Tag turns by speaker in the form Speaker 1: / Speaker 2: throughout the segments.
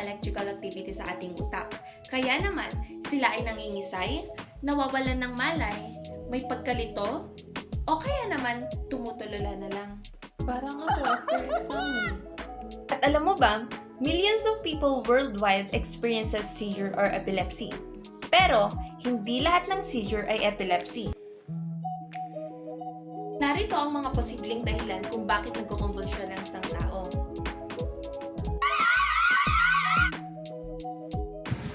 Speaker 1: electrical activity sa ating utak. Kaya naman, sila ay nangingisay, nawawalan ng malay, may pagkalito, o kaya naman tumutulala na lang.
Speaker 2: Parang ako after exam.
Speaker 1: At alam mo ba, millions of people worldwide experiences seizure or epilepsy. Pero, hindi lahat ng seizure ay epilepsy. Narito ang mga posibleng dahilan kung bakit nagkukumbulsyon ang isang tao.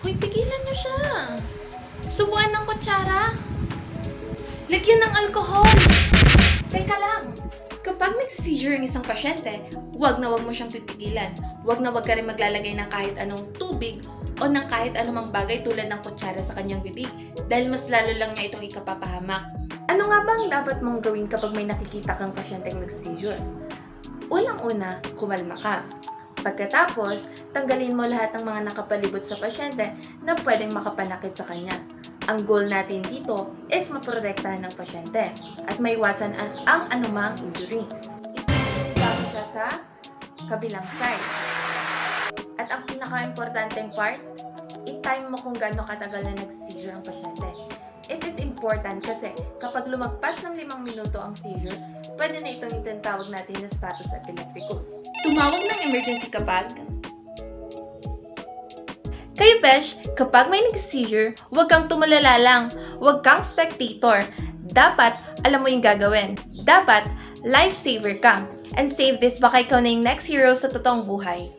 Speaker 1: Hoy, pigilan niyo siya! Subuan ng kutsara! Lagyan ng alkohol! Teka lang! Kapag nag-seizure ang isang pasyente, wag mo siyang pipigilan. Wag ka rin maglalagay ng kahit anong tubig o ng kahit anumang bagay tulad ng kutsara sa kanyang bibig dahil mas lalo lang niya itong ikapapahamak. Ano nga ba ang dapat mong gawin kapag may nakikita kang pasyenteng nag-seizure? Unang-una, kumalma ka. Pagkatapos, tanggalin mo lahat ng mga nakapalibot sa pasyente na pwedeng makapanakit sa kanya. Ang goal natin dito is maprotektahan ng pasyente at maiwasan ang anumang injury. Ipiniligawan siya sa kabilang side. At ang pinaka-importanteng part, i-time mo kung gaano katagal na nag-seizure ang pasyente. It is important kasi kapag lumagpas ng 5 minuto ang seizure, pwede na itong itinatawag natin na status epilepticus. Tumawag ng emergency kapag kayo, Besh, kapag may nag-seizure, huwag kang tumalala lang. Huwag kang spectator. Dapat, alam mo yung gagawin. Dapat, lifesaver ka. And save this, baka ikaw na yung next hero sa totoong buhay.